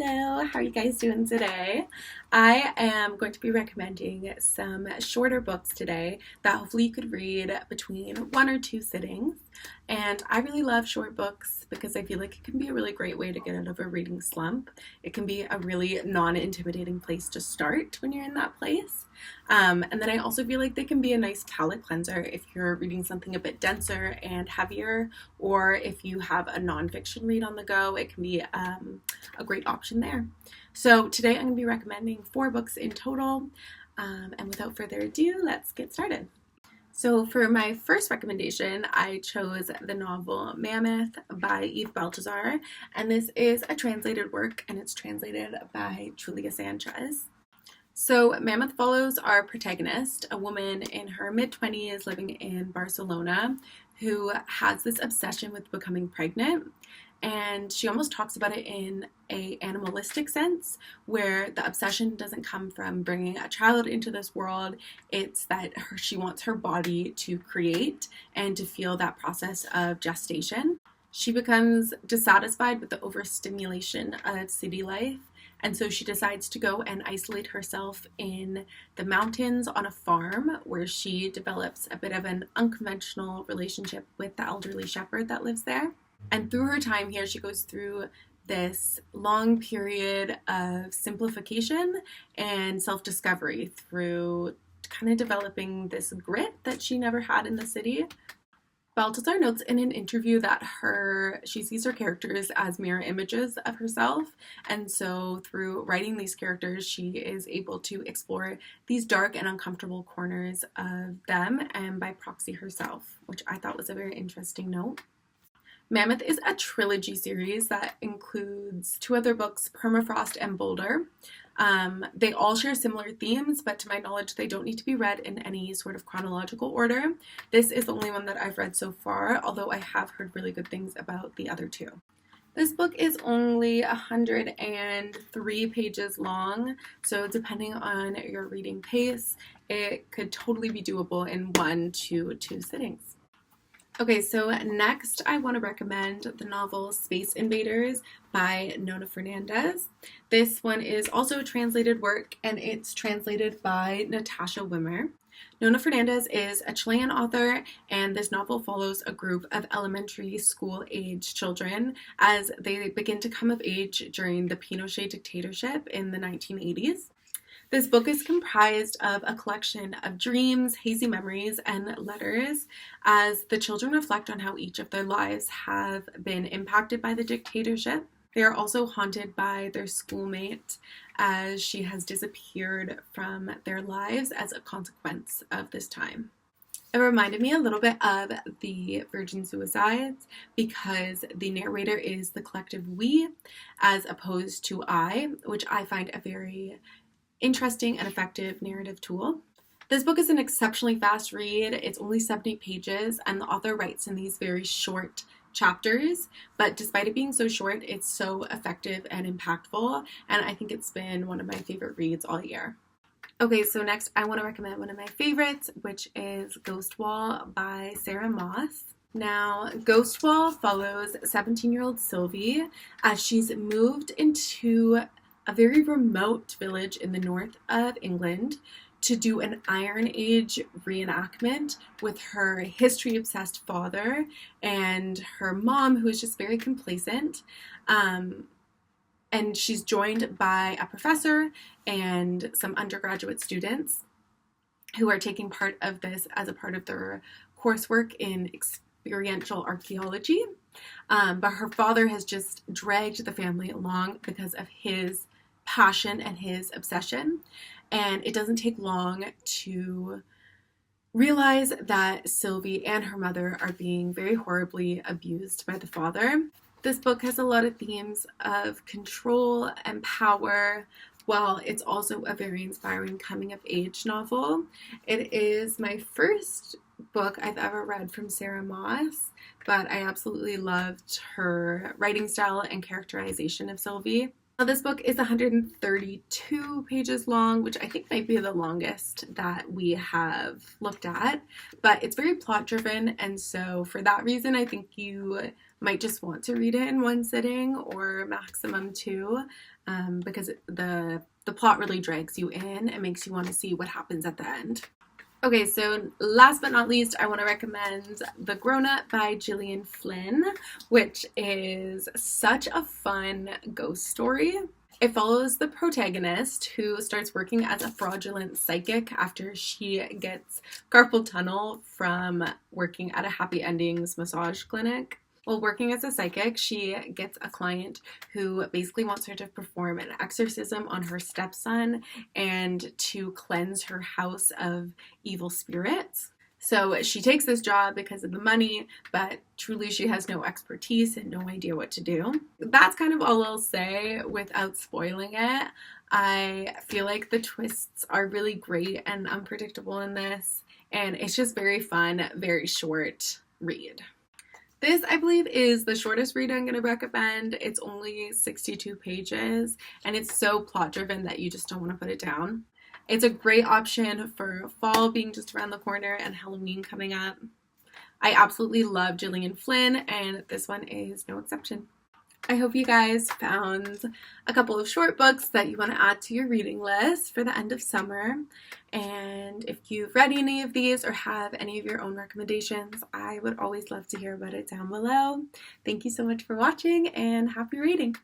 Hello, how are you guys doing today? I am going to be recommending some shorter books today that hopefully you could read between 1 or 2 sittings. And I really love short books because I feel like it can be a really great way to get out of a reading slump. It can be a really non-intimidating place to start when you're in that place. And then I also feel like they can be a nice palate cleanser if you're reading something a bit denser and heavier, or if you have a nonfiction read on the go, it can be a great option there. So today I'm going to be recommending 4 books in total. And without further ado, let's get started. So for my first recommendation, I chose the novel Mammoth by Eve Baltazar, and this is a translated work, and it's translated by Julia Sanchez. So Mammoth follows our protagonist, a woman in her mid-20s living in Barcelona who has this obsession with becoming pregnant, and she almost talks about it in a animalistic sense where the obsession doesn't come from bringing a child into this world. It's that she wants her body to create and to feel that process of gestation. She becomes dissatisfied with the overstimulation of city life, and so she decides to go and isolate herself in the mountains on a farm where she develops a bit of an unconventional relationship with the elderly shepherd that lives there. And through her time here, she goes through this long period of simplification and self-discovery through kind of developing this grit that she never had in the city. Baltazar notes in an interview that she sees her characters as mirror images of herself, and so through writing these characters, she is able to explore these dark and uncomfortable corners of them and by proxy herself, which I thought was a very interesting note. Mammoth is a trilogy series that includes 2 other books, Permafrost and Boulder. They all share similar themes, but to my knowledge, they don't need to be read in any sort of chronological order. This is the only one that I've read so far, although I have heard really good things about the other 2. This book is only 103 pages long, so depending on your reading pace, it could totally be doable in 1 to 2 sittings. Okay, so next I want to recommend the novel Space Invaders by Nona Fernandez. This one is also a translated work, and it's translated by Natasha Wimmer. Nona Fernandez is a Chilean author, and this novel follows a group of elementary school-age children as they begin to come of age during the Pinochet dictatorship in the 1980s. This book is comprised of a collection of dreams, hazy memories, and letters as the children reflect on how each of their lives have been impacted by the dictatorship. They are also haunted by their schoolmate as she has disappeared from their lives as a consequence of this time. It reminded me a little bit of the Virgin Suicides because the narrator is the collective we as opposed to I, which I find a very interesting and effective narrative tool. This book is an exceptionally fast read. It's only 70 pages, and the author writes in these very short chapters, but despite it being so short, it's so effective and impactful, and I think it's been one of my favorite reads all year. Okay, so next I want to recommend one of my favorites, which is Ghost Wall by Sarah Moss. Now, Ghost Wall follows 17-year-old Sylvie as she's moved into a very remote village in the north of England to do an Iron Age reenactment with her history-obsessed father and her mom, who is just very complacent. And she's joined by a professor and some undergraduate students who are taking part of this as a part of their coursework in experiential archaeology. But her father has just dragged the family along because of his passion and his obsession, and it doesn't take long to realize that Sylvie and her mother are being very horribly abused by the father. This book has a lot of themes of control and power, while it's also a very inspiring coming-of-age novel. It is my first book I've ever read from Sarah Moss, but I absolutely loved her writing style and characterization of Sylvie. Now, this book is 132 pages long, which I think might be the longest that we have looked at, but it's very plot driven, and so for that reason I think you might just want to read it in one sitting or maximum two, because the plot really drags you in and makes you want to see what happens at the end. Okay, so last but not least, I want to recommend The Grown Up by Gillian Flynn, which is such a fun ghost story. It follows the protagonist who starts working as a fraudulent psychic after she gets carpal tunnel from working at a Happy Endings massage clinic. While working as a psychic, she gets a client who basically wants her to perform an exorcism on her stepson and to cleanse her house of evil spirits. So she takes this job because of the money, but truly she has no expertise and no idea what to do. That's kind of all I'll say without spoiling it. I feel like the twists are really great and unpredictable in this, and it's just very fun, very short read. This, I believe, is the shortest read I'm going to recommend. It's only 62 pages, and it's so plot-driven that you just don't want to put it down. It's a great option for fall being just around the corner and Halloween coming up. I absolutely love Gillian Flynn, and this one is no exception. I hope you guys found a couple of short books that you want to add to your reading list for the end of summer. And if you've read any of these or have any of your own recommendations, I would always love to hear about it down below. Thank you so much for watching, and happy reading!